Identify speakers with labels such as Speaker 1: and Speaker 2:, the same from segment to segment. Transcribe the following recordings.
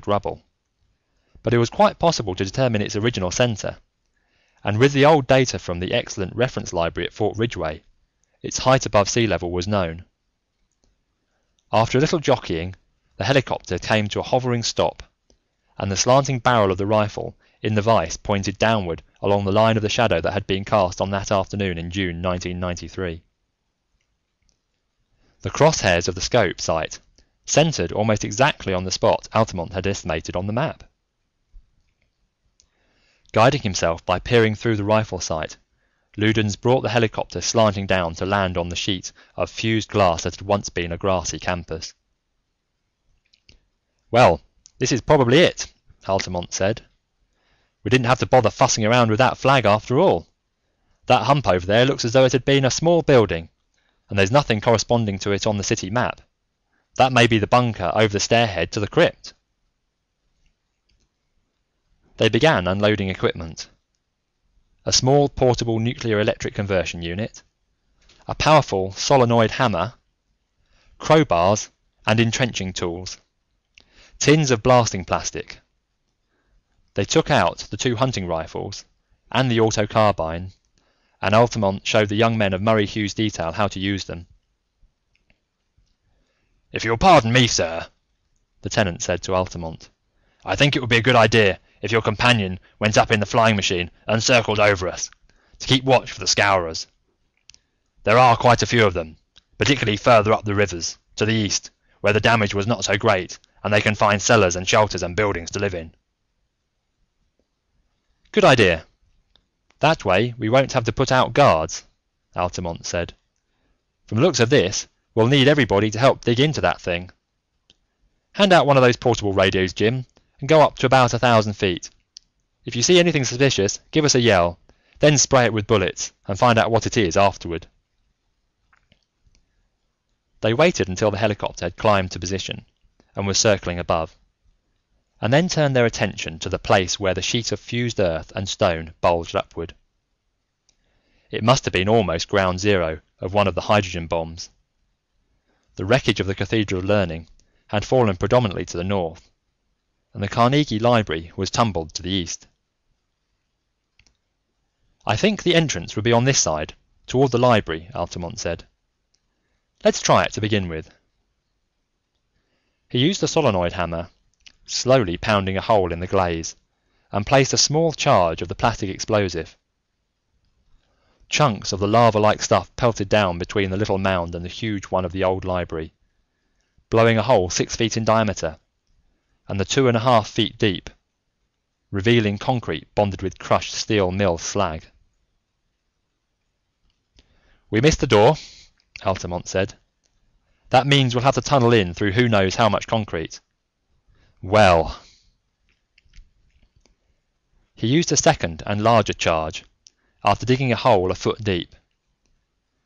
Speaker 1: rubble, but it was quite possible to determine its original centre, and with the old data from the excellent reference library at Fort Ridgeway, its height above sea level was known. After a little jockeying, the helicopter came to a hovering stop, and the slanting barrel of the rifle in the vise pointed downward along the line of the shadow that had been cast on that afternoon in June 1993. The crosshairs of the scope sight centred almost exactly on the spot Altamont had estimated on the map. Guiding himself by peering through the rifle sight, Ludens brought the helicopter slanting down to land on the sheet of fused glass that had once been a grassy campus. "Well, this is probably it," Altamont said. "We didn't have to bother fussing around with that flag after all. That hump over there looks as though it had been a small building, and there's nothing corresponding to it on the city map. That may be the bunker over the stairhead to the crypt." They began unloading equipment. A small portable nuclear electric conversion unit, a powerful solenoid hammer, crowbars and entrenching tools, tins of blasting plastic. They took out the 2 hunting rifles and the auto carbine, and Altamont showed the young men of Murray Hughes' detail how to use them. "If you'll pardon me, sir," the tenant said to Altamont, "I think it would be a good idea if your companion went up in the flying machine and circled over us, to keep watch for the Scourers. There are quite a few of them, particularly further up the rivers, to the east, where the damage was not so great and they can find cellars and shelters and buildings to live in." "Good idea. That way we won't have to put out guards," Altamont said. "From the looks of this, we'll need everybody to help dig into that thing. Hand out one of those portable radios, Jim, and go up to about 1,000 feet. If you see anything suspicious, give us a yell, then spray it with bullets and find out what it is afterward." They waited until the helicopter had climbed to position and was circling above, and then turned their attention to the place where the sheet of fused earth and stone bulged upward. It must have been almost ground zero of one of the hydrogen bombs. The wreckage of the Cathedral of Learning had fallen predominantly to the north, and the Carnegie Library was tumbled to the east. "I think the entrance would be on this side, toward the library," Altamont said. "Let's try it to begin with." He used a solenoid hammer, slowly pounding a hole in the glaze, and placed a small charge of the plastic explosive. Chunks of the lava-like stuff pelted down between the little mound and the huge one of the old library, blowing a hole 6 feet in diameter and the 2.5 feet deep, revealing concrete bonded with crushed steel mill slag. "We missed the door," Altamont said. "That means we'll have to tunnel in through who knows how much concrete. Well..." He used a second and larger charge after digging a hole a foot deep.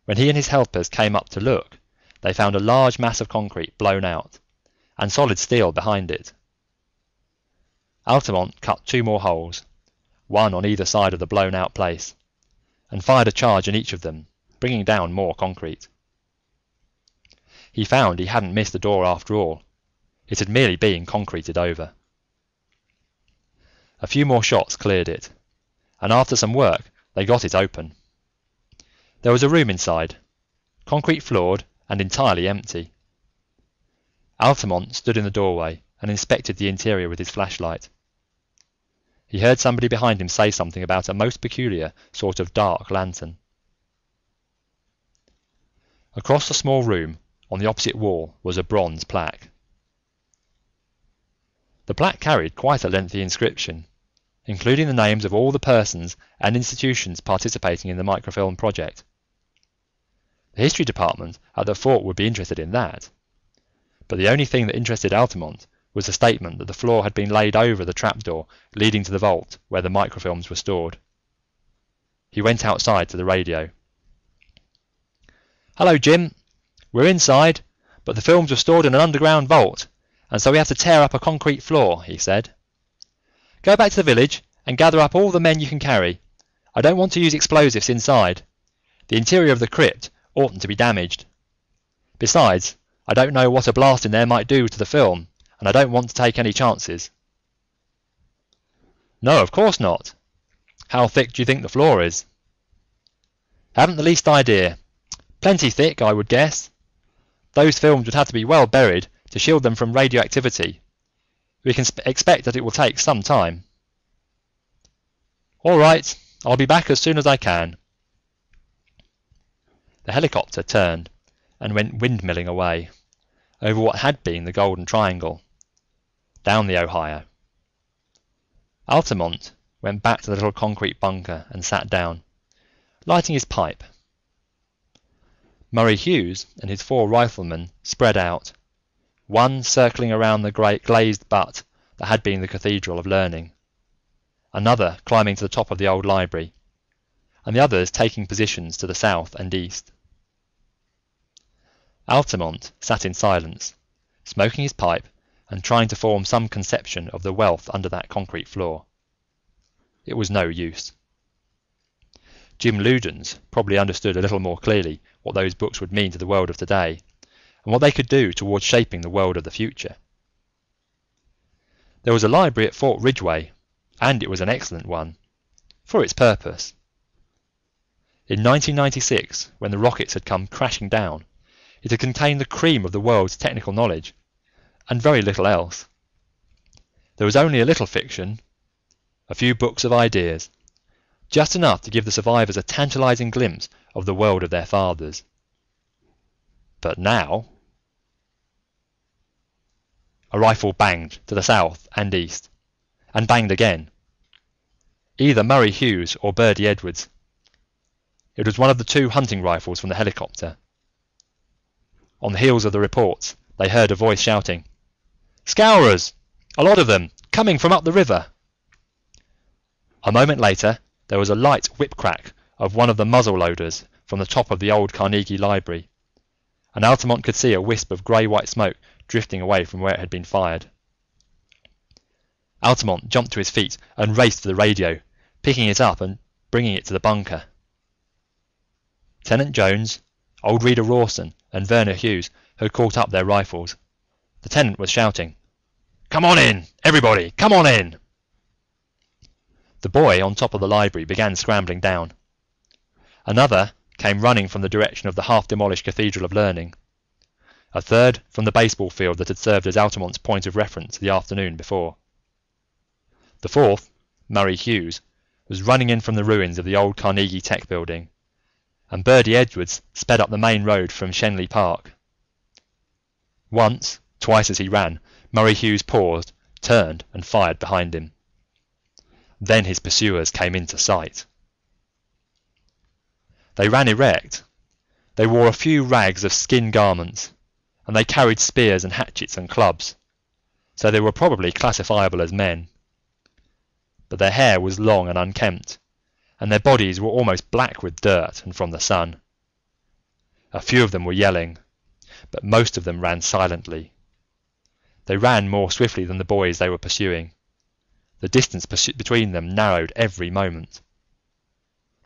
Speaker 1: When he and his helpers came up to look, they found a large mass of concrete blown out, and solid steel behind it. Altamont cut 2 more holes, one on either side of the blown out place, and fired a charge in each of them, bringing down more concrete. He found he hadn't missed the door after all. It had merely been concreted over. A few more shots cleared it, and after some work they got it open. There was a room inside, concrete floored and entirely empty. Altamont stood in the doorway and inspected the interior with his flashlight. He heard somebody behind him say something about a most peculiar sort of dark lantern. Across the small room, on the opposite wall, was a bronze plaque. The plaque carried quite a lengthy inscription, including the names of all the persons and institutions participating in the microfilm project. The history department at the fort would be interested in that, but the only thing that interested Altamont was the statement that the floor had been laid over the trapdoor leading to the vault where the microfilms were stored. He went outside to the radio. "Hello, Jim. We're inside, but the films were stored in an underground vault, and so we have to tear up a concrete floor," he said. "Go back to the village and gather up all the men you can carry. I don't want to use explosives inside. The interior of the crypt oughtn't to be damaged. Besides, I don't know what a blast in there might do to the film. and I don't want to take any chances." "No, of course not. How thick do you think the floor is?" "Haven't the least idea. Plenty thick, I would guess. Those films would have to be well buried to shield them from radioactivity. We can expect that it will take some time." "All right, I'll be back as soon as I can." The helicopter turned and went windmilling away, over what had been the Golden Triangle, down the Ohio. Altamont went back to the little concrete bunker and sat down, lighting his pipe. Murray Hughes and his 4 riflemen spread out, one circling around the great glazed butt that had been the Cathedral of Learning, another climbing to the top of the old library, and the others taking positions to the south and east. Altamont sat in silence, smoking his pipe and trying to form some conception of the wealth under that concrete floor. It was no use. Jim Loudons probably understood a little more clearly what those books would mean to the world of today, and what they could do towards shaping the world of the future. There was a library at Fort Ridgeway, and it was an excellent one, for its purpose. In 1996, when the rockets had come crashing down, it had contained the cream of the world's technical knowledge, and very little else. There was only a little fiction, a few books of ideas, just enough to give the survivors a tantalizing glimpse of the world of their fathers. But now... A rifle banged to the south and east, and banged again. Either Murray Hughes or Birdie Edwards. It was one of the 2 hunting rifles from the helicopter. On the heels of the reports, they heard a voice shouting, "Scourers! A lot of them, coming from up the river!" A moment later, there was a light whip-crack of one of the muzzle-loaders from the top of the old Carnegie Library, and Altamont could see a wisp of grey-white smoke drifting away from where it had been fired. Altamont jumped to his feet and raced for the radio, picking it up and bringing it to the bunker. Lieutenant Jones, old Reader Rawson, and Verner Hughes had caught up their rifles. The tenant was shouting, "Come on in, everybody, come on in!" The boy on top of the library began scrambling down. Another came running from the direction of the half-demolished Cathedral of Learning. A third from the baseball field that had served as Altamont's point of reference the afternoon before. The fourth, Murray Hughes, was running in from the ruins of the old Carnegie Tech building, and Birdie Edwards sped up the main road from Shenley Park. Once, twice as he ran, Murray Hughes paused, turned, and fired behind him. Then his pursuers came into sight. They ran erect. They wore a few rags of skin garments, and they carried spears and hatchets and clubs, so they were probably classifiable as men. But their hair was long and unkempt, and their bodies were almost black with dirt and from the sun. A few of them were yelling, but most of them ran silently. They ran more swiftly than the boys they were pursuing. The distance between them narrowed every moment.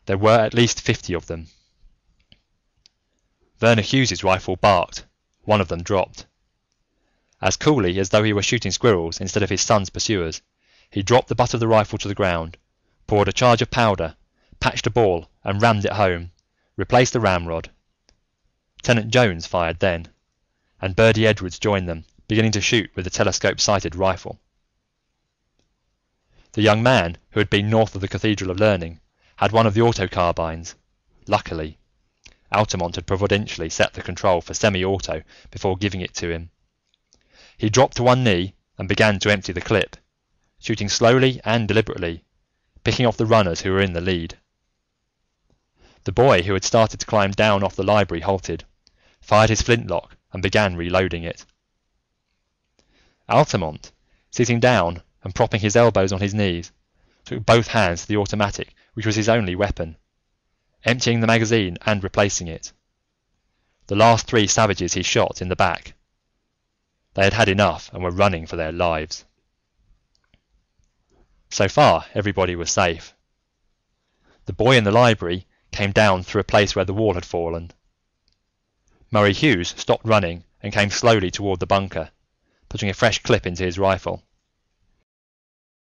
Speaker 1: There were at least 50 of them. Verner Hughes's rifle barked. One of them dropped. As coolly as though he were shooting squirrels instead of his son's pursuers, he dropped the butt of the rifle to the ground, poured a charge of powder, patched a ball and rammed it home, replaced the ramrod. Lieutenant Jones fired then, and Birdie Edwards joined them, beginning to shoot with the telescope-sighted rifle. The young man, who had been north of the Cathedral of Learning, had one of the auto-carbines. Luckily, Altamont had providentially set the control for semi-auto before giving it to him. He dropped to one knee and began to empty the clip, shooting slowly and deliberately, picking off the runners who were in the lead. The boy who had started to climb down off the library halted, fired his flintlock and began reloading it. Altamont, sitting down and propping his elbows on his knees, took both hands to the automatic, which was his only weapon, emptying the magazine and replacing it. The last 3 savages he shot in the back. They had had enough and were running for their lives. So far, everybody was safe. The boy in the library came down through a place where the wall had fallen. Murray Hughes stopped running and came slowly toward the bunker, putting a fresh clip into his rifle.